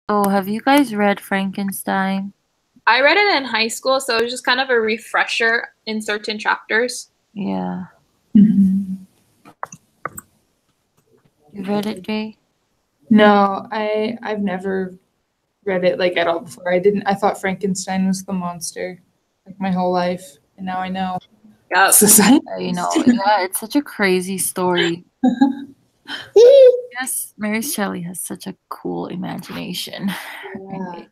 Oh, have you guys read Frankenstein? I read it in high school, so it was just kind of a refresher in certain chapters. Yeah. Mhm. You read it, Jay? No, I've never read it like at all before. I thought Frankenstein was the monster like my whole life, and now I know it's Yep. the You scientist. know, yeah, it's such a crazy story. Yes, Mary Shelley has such a cool imagination. Yeah.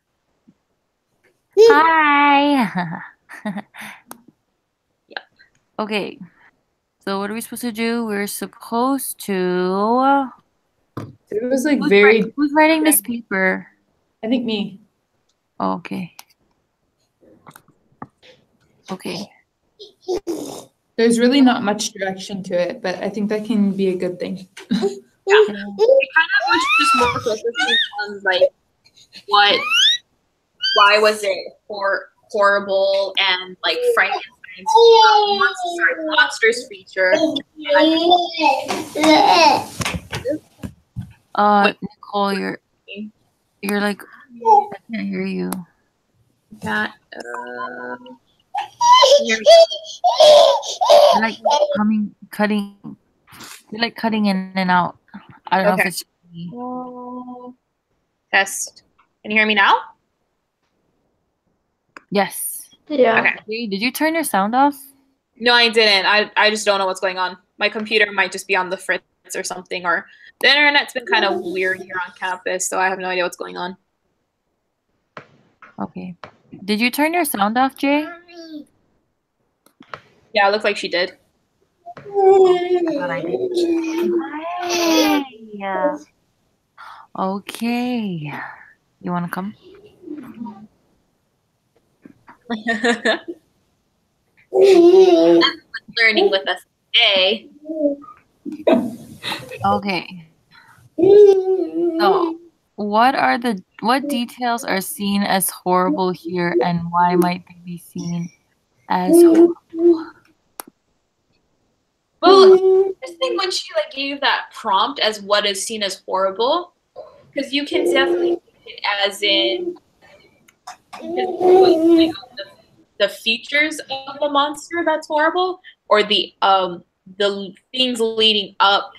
Hi. Yep. Okay, so what are we supposed to do? We're supposed to. It was like very, Who's writing this paper? I think me. Oh, okay. Okay. There's really not much direction to it, but I think that can be a good thing. Yeah. Yeah. It kind of was just more focusing on like what, why was it horrible and like Frankenstein's monsters feature. What Nicole, you're like I can't hear you. that You're like cutting. You're like cutting in and out. I don't know if okay. it's me. Test. Can you hear me now? Yes. Okay. Hey, did you turn your sound off? No, I didn't. I just don't know what's going on. My computer might just be on the fritz or something, or the internet's been kind of weird here on campus, so I have no idea what's going on. Okay. Did you turn your sound off, Jay? Yeah, it looks like she did. Thought I did. Hi. Yeah. Okay. You want to come? Learning with us today. Okay. So, what details are seen as horrible here, and why might they be seen as horrible? Well, I think when she like gave that prompt as what is seen as horrible, because you can definitely take it as in the features of the monster that's horrible, or the things leading up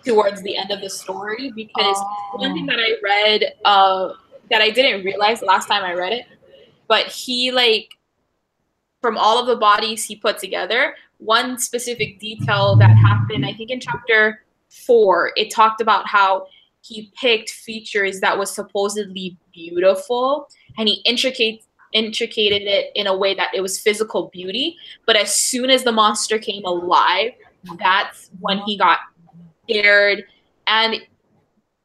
towards the end of the story. Because one thing Oh. that I read that I didn't realize the last time I read it, but he like from all of the bodies he put together, one specific detail that happened, I think in chapter 4, it talked about how he picked features that was supposedly beautiful and he intricated it in a way that it was physical beauty. But as soon as the monster came alive, that's when he got scared. And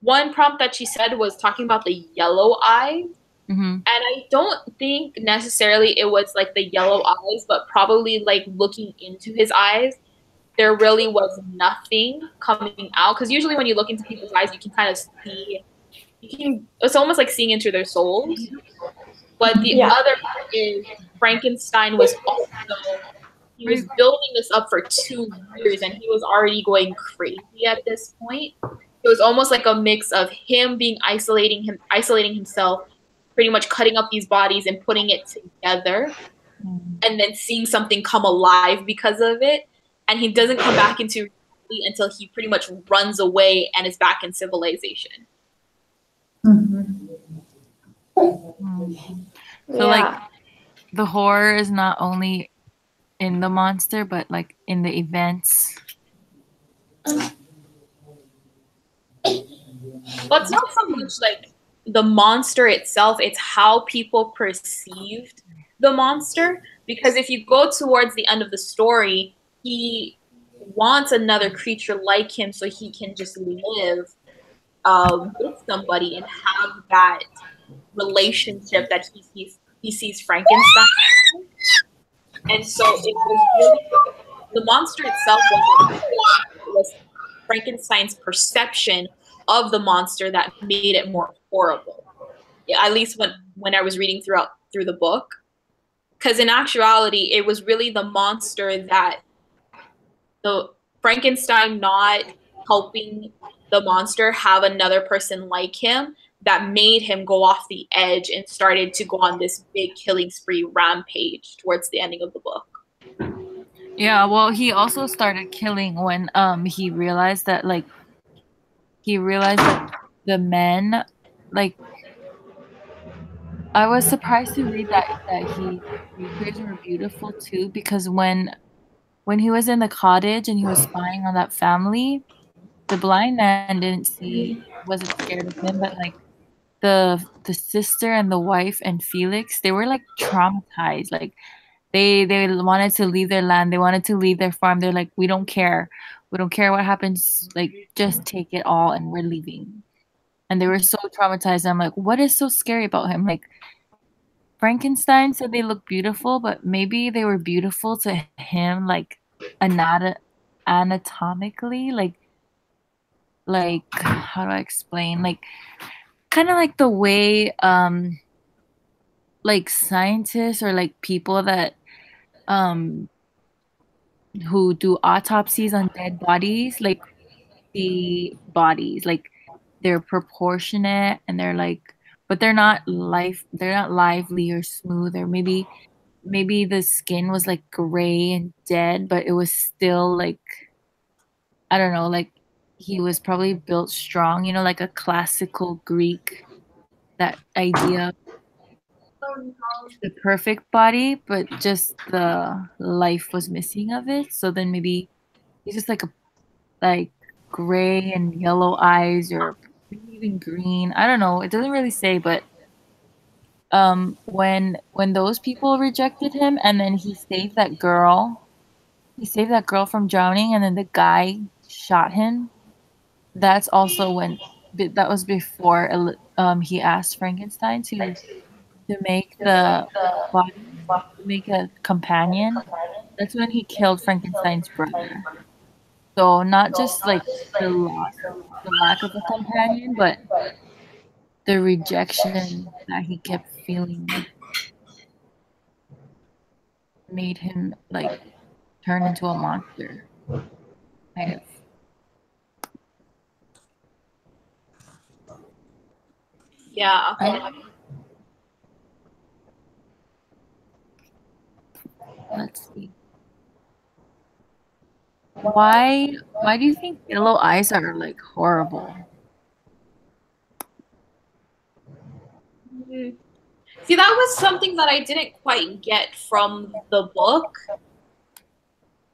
one prompt that she said was talking about the yellow eyes. Mm-hmm. And I don't think necessarily it was like the yellow eyes, but probably like looking into his eyes, there really was nothing coming out. Because usually when you look into people's eyes, you can kind of see, it's almost like seeing into their souls. But the Yeah. other is Frankenstein was also, he was building this up for 2 years and he was already going crazy at this point. It was almost like a mix of him being isolating himself, pretty much cutting up these bodies and putting it together, and then seeing something come alive because of it. And he doesn't come back into reality until he pretty much runs away and is back in civilization. Mhm. Mm. So like the horror is not only in the monster, but like in the events. But it's not so much like the monster itself, it's how people perceived the monster. Because if you go towards the end of the story, he wants another creature like him so he can just live with somebody and have that relationship that he sees Frankenstein. And so it was really the monster itself was Frankenstein's perception of the monster that made it more horrible. Yeah, at least when I was reading through the book, because in actuality, it was really the monster that the Frankenstein not helping the monster have another person like him that made him go off the edge and started to go on this big killing spree rampage towards the ending of the book. Yeah, well, he also started killing when he realized that the men like I was surprised to read that he creatures were beautiful too because when he was in the cottage and he was spying on that family, the blind man didn't see wasn't scared of him, but like the sister and the wife and Felix, they were like traumatized. Like they wanted to leave their land, they wanted to leave their farm. They're like, we don't care. We don't care what happens. Like just take it all and we're leaving. And they were so traumatized. I'm like, what is so scary about him? Like Frankenstein said they look beautiful, but maybe they were beautiful to him, like anatomically, like how do I explain? Like kind of like the way like scientists or like people that um who do autopsies on dead bodies, like the bodies, like they're proportionate and they're like, but they're not lively or smooth, or maybe the skin was like gray and dead, but it was still like I don't know, like he was probably built strong, like a classical Greek, that idea of the perfect body, but just the life was missing of it. So then maybe he's just like gray and yellow eyes, or maybe even green. I don't know. It doesn't really say, but when those people rejected him and then he saved that girl from drowning and then the guy shot him. That's also that was before he asked Frankenstein to make the body, to make a companion. That's when he killed Frankenstein's brother. So not just like the lack of a companion, but the rejection that he kept feeling made him like turn into a monster, kind of. Yeah. I, let's see. Why do you think yellow eyes are like horrible? See, that was something that I didn't quite get from the book,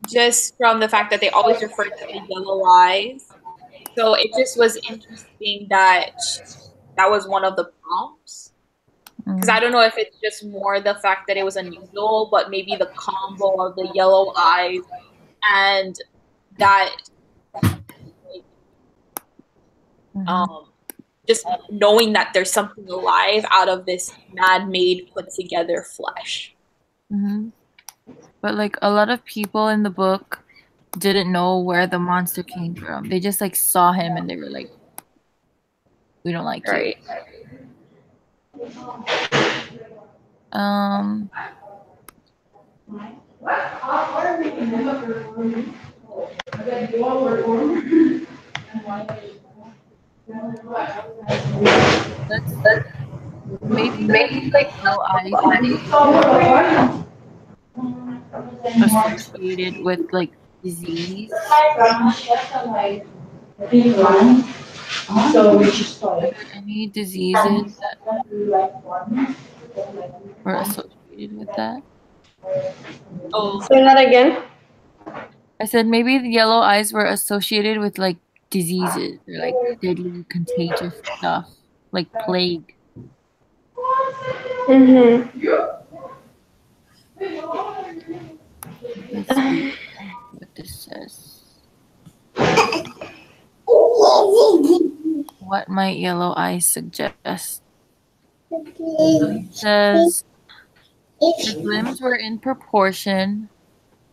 just from the fact that they always referred to the yellow eyes. So it just was interesting that that was one of the prompts. Because I Mm, don't know if it's just more the fact that it was unusual, but maybe the combo of the yellow eyes and that like, mhm, um, just knowing that there's something alive out of this man-made put together flesh. mhm. But like a lot of people in the book didn't know where the monster came from. They just like saw him and they were like, "We don't like you." Right. Um, let's maybe like yellow eyes associated with like disease. Are there any diseases that were associated with that? Oh, Say that again. I said maybe the yellow eyes were associated with like diseases or like deadly contagious stuff, like plague. Mm-hmm. Let's read what this says. What might yellow eyes suggest? So he says his limbs were in proportion,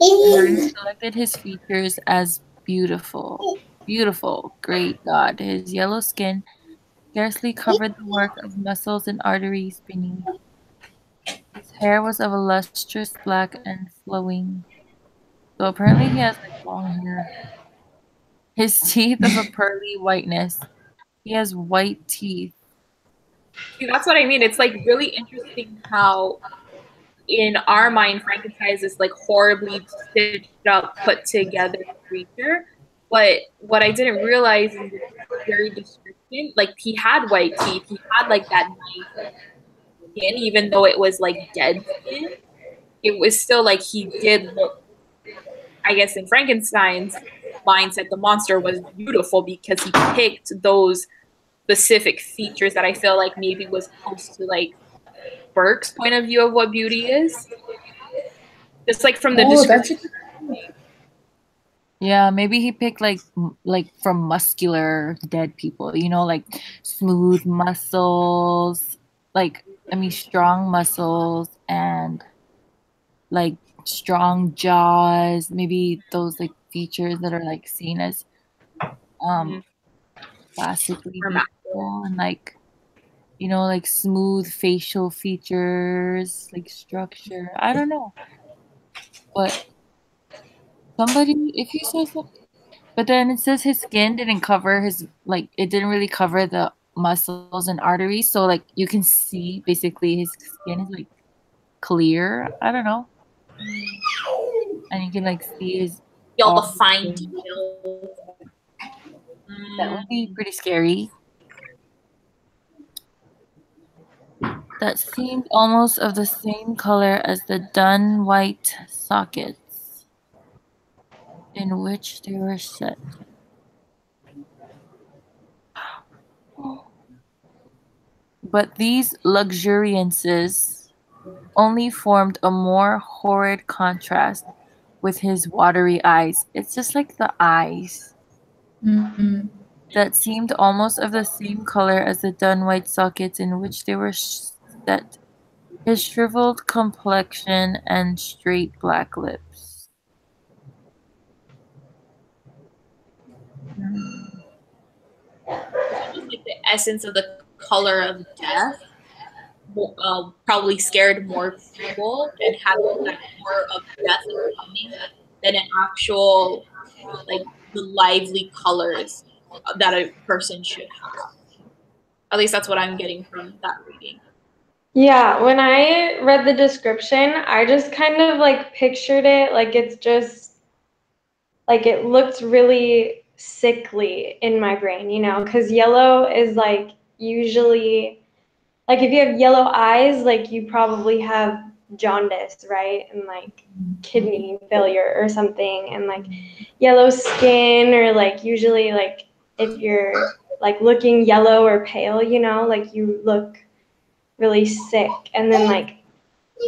and I selected his features as beautiful. Beautiful, great God. His yellow skin scarcely covered the work of muscles and arteries beneath. His hair was of a lustrous black and flowing. So apparently he has like long hair. His teeth of a pearly whiteness. He has white teeth. See, that's what I mean. It's like really interesting how in our mind Frankenstein is this like horribly stitched up, put together creature. But what I didn't realize in the very description, like he had white teeth, he had like that nice skin, even though it was like dead skin. It was still like he did look, I guess, in Frankenstein's mindset, the monster was beautiful because he picked those specific features that I feel like maybe was close to like Burke's point of view of what beauty is. Just like from the Oh, that's description. a good point. Yeah, maybe he picked like from muscular dead people, like smooth muscles, like I mean strong muscles and like strong jaws, maybe those like features that are like seen as um Mhm. classically Or beautiful and like like smooth facial features, like structure. I don't know. But somebody if you saw something. But then it says his skin didn't cover his like it didn't really cover the muscles and arteries, so like you can see basically his skin is like clear. I don't know, and you can like see his all the fine organs. details. That would be Mm. pretty scary. That seemed almost of the same color as the dun white sockets in which they were set. But these luxuriances only formed a more horrid contrast with his watery eyes. It's just like the eyes Mm-hmm. that seemed almost of the same color as the dun white sockets in which they were set. His shriveled complexion and straight black lips. Hmm. It's almost like the essence of the color of death probably scared more people and had that horror of death coming than an actual like the lively colors that a person should have. At least that's what I'm getting from that reading. Yeah, when I read the description, I just kind of like pictured it like it's just like it looked really sickly in my brain, because yellow is like usually like if you have yellow eyes, like you probably have jaundice, right? And like kidney failure or something, and like yellow skin, or like usually like if you're like looking yellow or pale, like you look really sick. And then like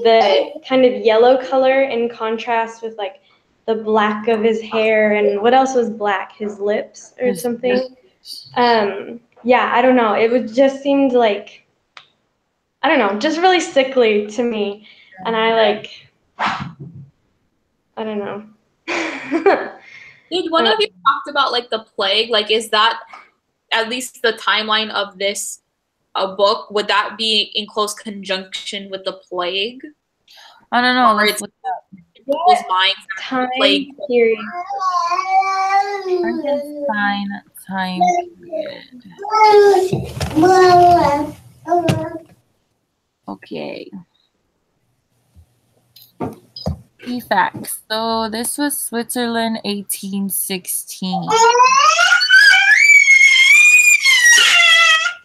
the kind of yellow color in contrast with like the black of his hair, and what else was black? His lips or His something. Yeah, I don't know. It would just seemed like, I don't know, just really sickly to me. And I like, I don't know. Did one of you talked about like the plague? Like, is that at least the timeline of this book? Would that be in close conjunction with the plague, I don't know. or Let's it's look in people's minds that the Time plague? period. Frankenstein time period. Okay. Key facts. So this was Switzerland 1816.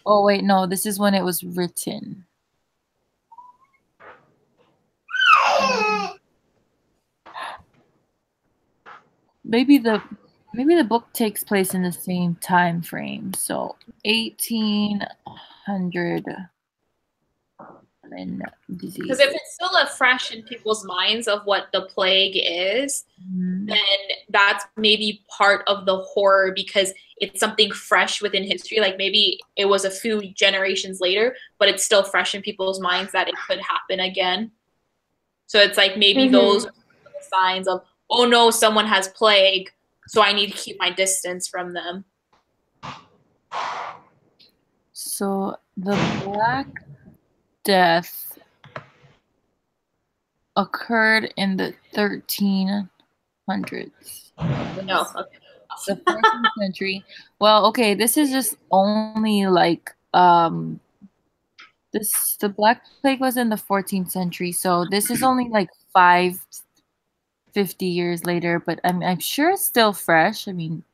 Oh wait, no, this is when it was written. Maybe the book takes place in the same time frame. So 1800 Because disease. if it's still a fresh in people's minds of what the plague is, then that's maybe part of the horror because it's something fresh within history. Like maybe it was a few generations later, but it's still fresh in people's minds that it could happen again. So it's like maybe those are the signs of, oh no, someone has plague, so I need to keep my distance from them. So the Black Death occurred in the 1300s. No, okay. The 14th century. Well, okay, this is just only like The Black Plague was in the 14th century, so this is only like 550 years later, but I'm sure it's still fresh. I mean,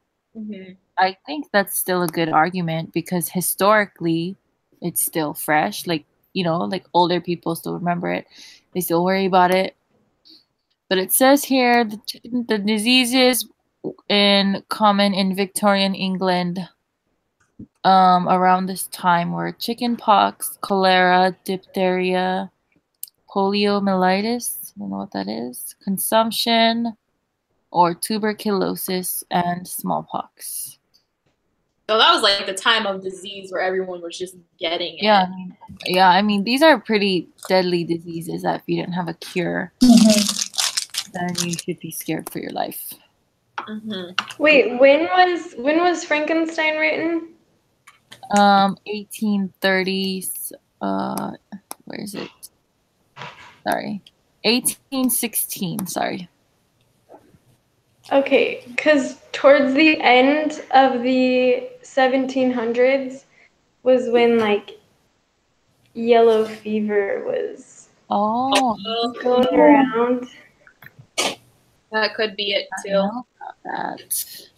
I think that's still a good argument because historically it's still fresh. Like, like older people still remember it. They still worry about it. But it says here the diseases in common in Victorian England around this time were chickenpox, cholera, diphtheria, poliomyelitis, I don't know what that is, consumption, or tuberculosis and smallpox. So that was like the time of disease where everyone was just getting Yeah, it. I mean these are pretty deadly diseases that if you didn't have a cure, then you should be scared for your life. Wait, when was Frankenstein written? 1830s. Where is it? Sorry, 1816. Sorry. Okay, because towards the end of the 1700s was when like yellow fever was going around. That could be it I too. know about that.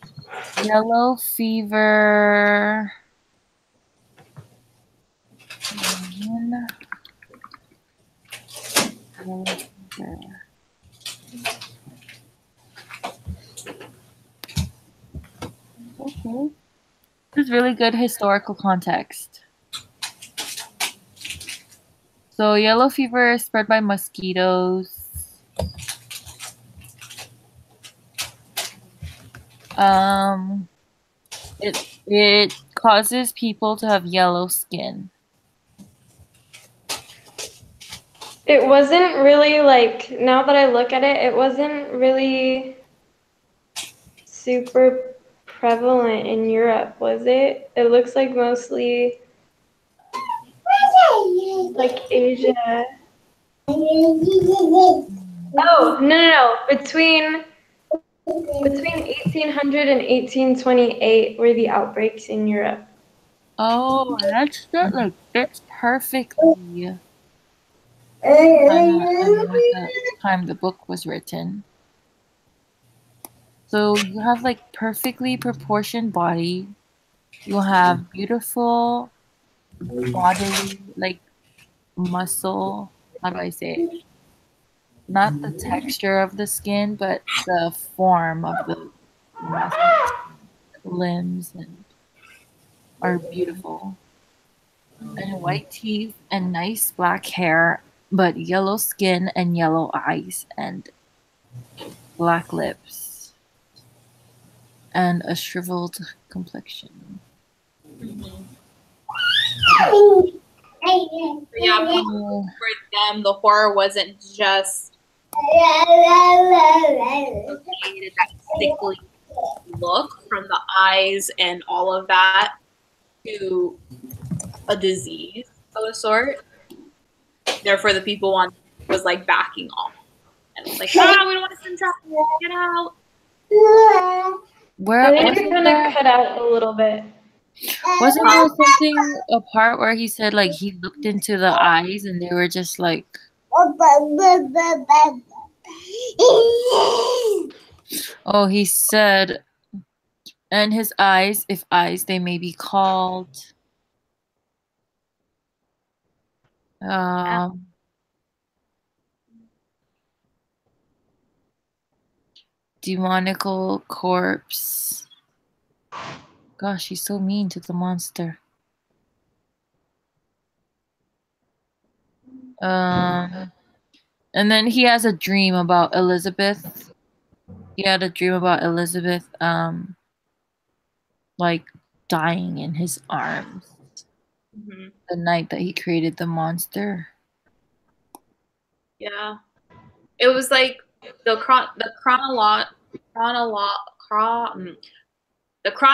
Yellow fever. Yellow fever. Okay. This is really good historical context. So yellow fever is spread by mosquitoes. It causes people to have yellow skin. It wasn't really like, now that I look at it, it wasn't really super prevalent in Europe, was it? It looks like mostly like Asia. Oh, no. Between 1800 and 1828 were the outbreaks in Europe. Oh, that's good. Like that's perfectly the time the book was written. So you have like perfectly proportioned body. You have beautiful bodily like muscle. How do I say it? Not the texture of the skin, but the form of the muscles, limbs, and are beautiful. And white teeth and nice black hair, but yellow skin and yellow eyes and black lips and a shriveled complexion. Yeah, for them, the horror wasn't just that sickly look from the eyes and all of that to a disease of a sort. Therefore, the people was like backing off and was like, we don't want to send travel. Get out. Where I think you're gonna cut out a little bit. Wasn't there something a part where he said like he looked into the eyes and they were just like oh he said and his eyes, if eyes they may be called demonical corpse. Gosh, he's so mean to the monster. And then he has a dream about Elizabeth. He had a dream about Elizabeth, like dying in his arms. The night that he created the monster. Yeah, it was like the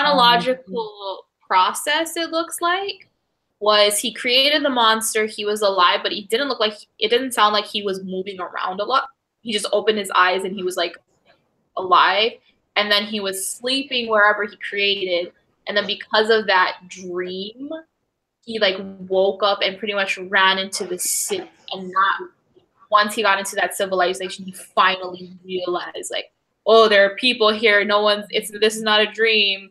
chronological process. It looks like was he created the monster. He was alive, but he didn't look like it didn't sound like he was moving around a lot. He just opened his eyes and he was like alive, and then he was sleeping wherever he created, and then because of that dream, he like woke up and pretty much ran into the city, and not once he got into that civilization, he finally realized like, oh, there are people here. No one's. This is not a dream.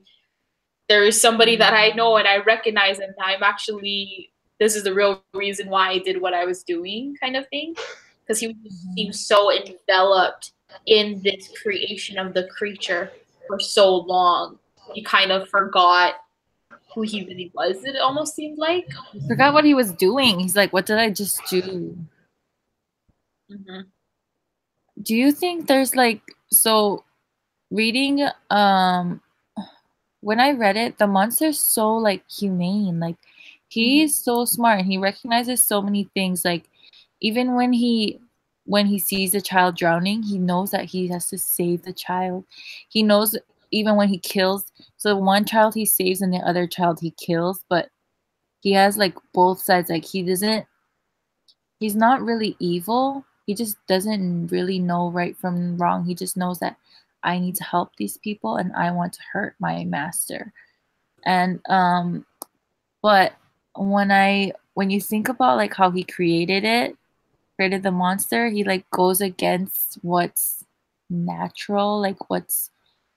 There is somebody that I know and I recognize, and I'm actually. This is the real reason why I did what I was doing, kind of thing, because he seemed so enveloped in this creation of the creature for so long, he kind of forgot who he really was. It almost seemed like. He forgot what he was doing. He's like, what did I just do? Mm-hmm. Do you think there's like, so reading, when I read it, the monster's so like humane. Like he's so smart and he recognizes so many things. Like even when he sees a child drowning, he knows that he has to save the child. He knows even when he kills, so one child he saves and the other child he kills, but he has like both sides. Like he's not really evil. He just doesn't really know right from wrong. He just knows that I need to help these people and I want to hurt my master. And but when you think about like how he created the monster, he like goes against what's natural, like what's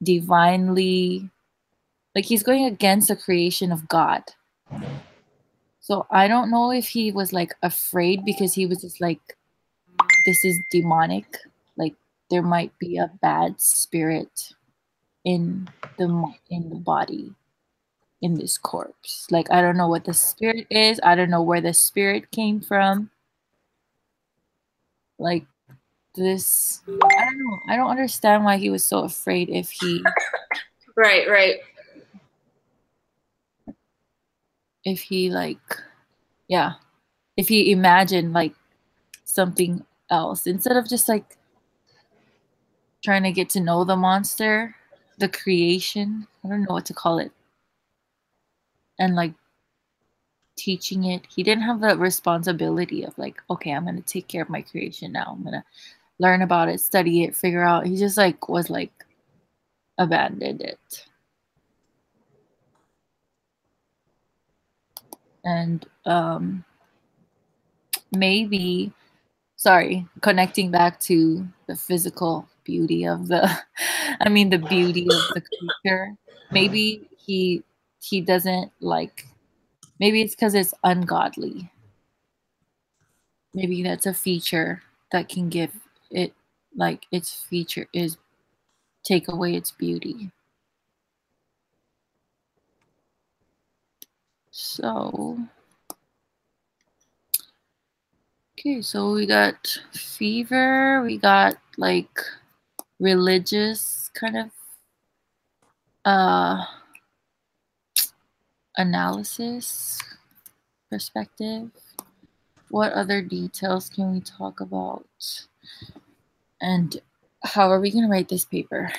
divinely, like he's going against the creation of God. So I don't know if he was like afraid because he was just like, this is demonic. Like there might be a bad spirit in the body, in this corpse. Like I don't know what the spirit is. I don't know where the spirit came from. Like this, I don't know. I don't understand why he was so afraid Right. if he like, yeah, if he imagined like something else instead of just like trying to get to know the monster, the creation. I don't know what to call it. And like teaching it. He didn't have the responsibility of like, okay, I'm gonna take care of my creation now. I'm gonna learn about it, study it, figure out. He just like was like abandoned it. And maybe, sorry, connecting back to the physical beauty of the I mean the beauty of the creature. Maybe he doesn't like, maybe it's because it's ungodly. Maybe that's a feature that can give it, like its feature is take away its beauty. So okay, so we got fever, we got like religious kind of uh analysis perspective. What other details can we talk about? And how are we going to write this paper?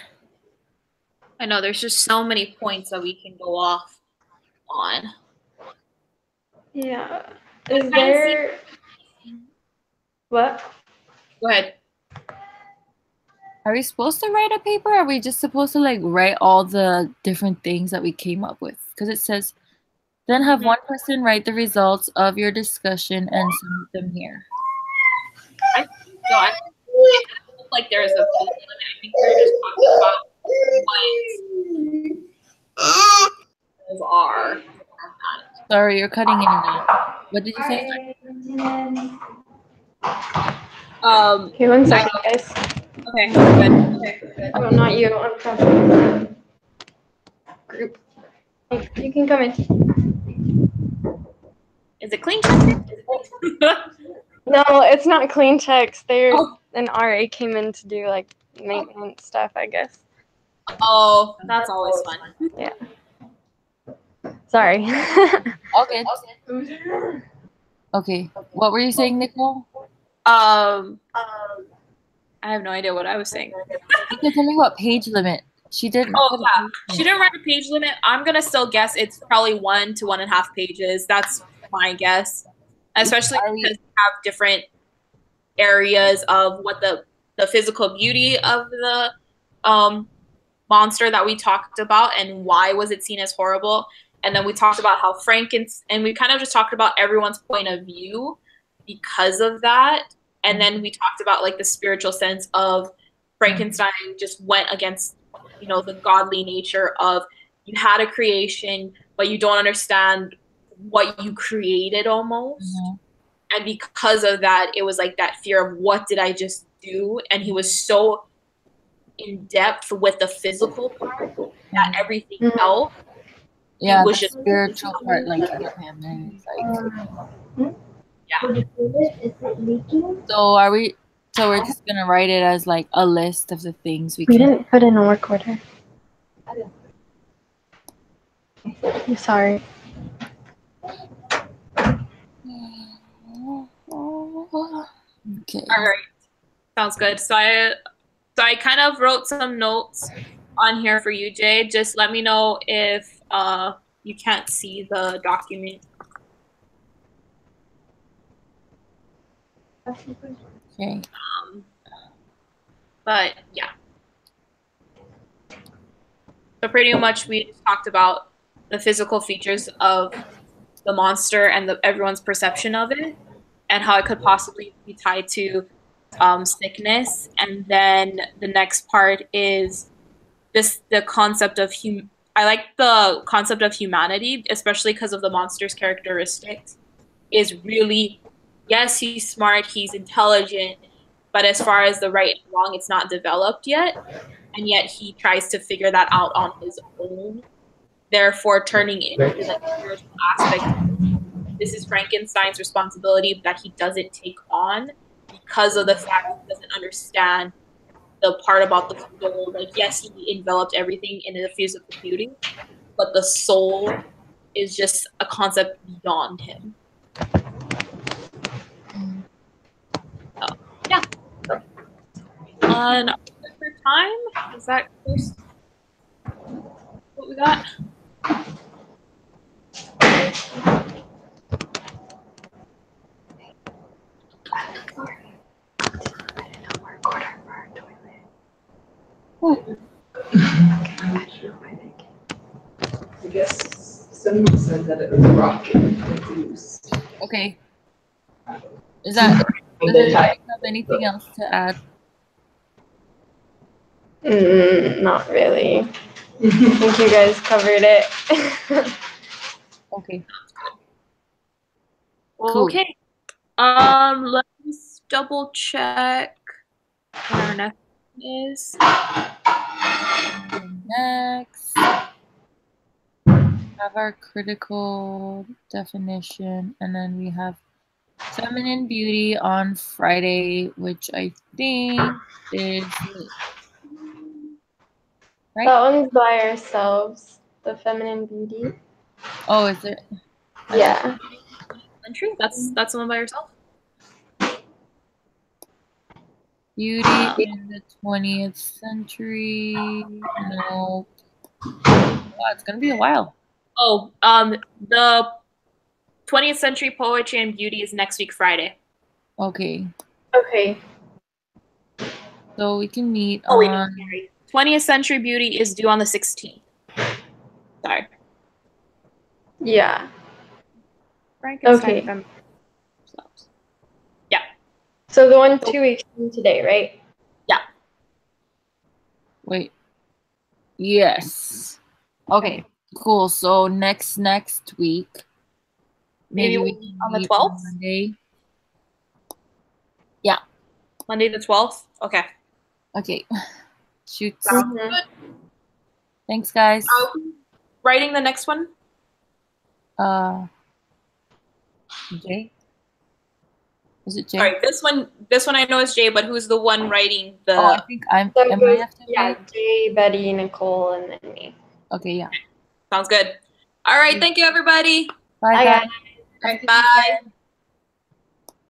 I know there's just so many points that we can go off on. Yeah. Is there what? Go ahead. Are we supposed to write a paper? Or are we just supposed to like write all the different things that we came up with? Because it says, then have one person write the results of your discussion and submit them here. I think so. I it doesn't look like there's a page limit. I think we're just talking about what those are. Sorry, you're cutting in and out. What did you say? Okay, one second, guys. Okay, good. Oh, not you. I'm from group. Hey, you can come in. Is it clean check? No, it's not clean checks. There's an RA came in to do like maintenance stuff, I guess. Oh, that's always fun. Yeah. Sorry. All good. Okay. What were you saying, Nicole? I have no idea what I was saying. You can tell me what page limit. She didn't. Oh, yeah. She didn't write a page limit. I'm going to still guess it's probably 1 to 1.5 pages. That's my guess. Especially because we have different areas of what the physical beauty of the monster that we talked about and why was it seen as horrible. And then we talked about how and we kind of just talked about everyone's point of view because of that. And then we talked about like the spiritual sense of Frankenstein just went against, you know, the godly nature of you had a creation, but you don't understand what you created almost. And because of that, it was like that fear of what did I just do? And he was so in depth with the physical part that everything else Yeah, was the just spiritual part like hit him, and it's like, yeah. Is it leaking? so are we? So we're just gonna write it as like a list of the things we We can. didn't put in a work order. I'm sorry. Okay. All right. Sounds good. So I kind of wrote some notes on here for you, Jay. Just let me know if you can't see the document. Okay. But yeah. So pretty much we just talked about the physical features of the monster and everyone's perception of it and how it could possibly be tied to sickness. And then the next part is the concept of I like the concept of humanity, especially because of the monster's characteristics. Is really, yes, he's smart, he's intelligent, but as far as the right and wrong, it's not developed yet. And yet he tries to figure that out on his own, therefore turning into the spiritual aspect. This is Frankenstein's responsibility that he doesn't take on because of the fact he doesn't understand the part about the soul. Like, yes, he enveloped everything in the physical beauty, but the soul is just a concept beyond him. So, yeah. On for time, is that close? What we got? I guess someone said that it was rocking. Okay. Is that? Does anybody have anything else to add? Not really. I think you guys covered it. Okay. Cool. Okay. Let's double check what our next one is. Next, have our critical definition, and then we have feminine beauty on Friday, which I think is right. That one's by ourselves. The feminine beauty. Oh, is it? Yeah. Country? That's the one by yourself. Beauty in the 20th century. No. Wow, it's gonna be a while. Oh, the 20th century poetry and beauty is next week Friday. Okay. Okay. So we can meet Oh, wait, on. sorry. 20th century beauty is due on the 16th. Sorry. Yeah. Frankenstein. Okay. Yeah. So the one 2 weeks from today, right? Yeah. Wait. Yes. Okay. Cool. So next week. Maybe we can on the meet 12th? Monday. Yeah. Monday the 12th? Okay. Okay. Shoot. Sounds good. Thanks, guys. Writing the next one? Jay? Is it Jay? Sorry, this one I know is Jay, but who's the one writing the... Oh, I think am I after yeah, Jay? Jay, Betty, Nicole, and then me. Okay, yeah. Sounds good. All right, thank you, everybody. Bye, Bye, guys. guys. Have a good Bye. weekend.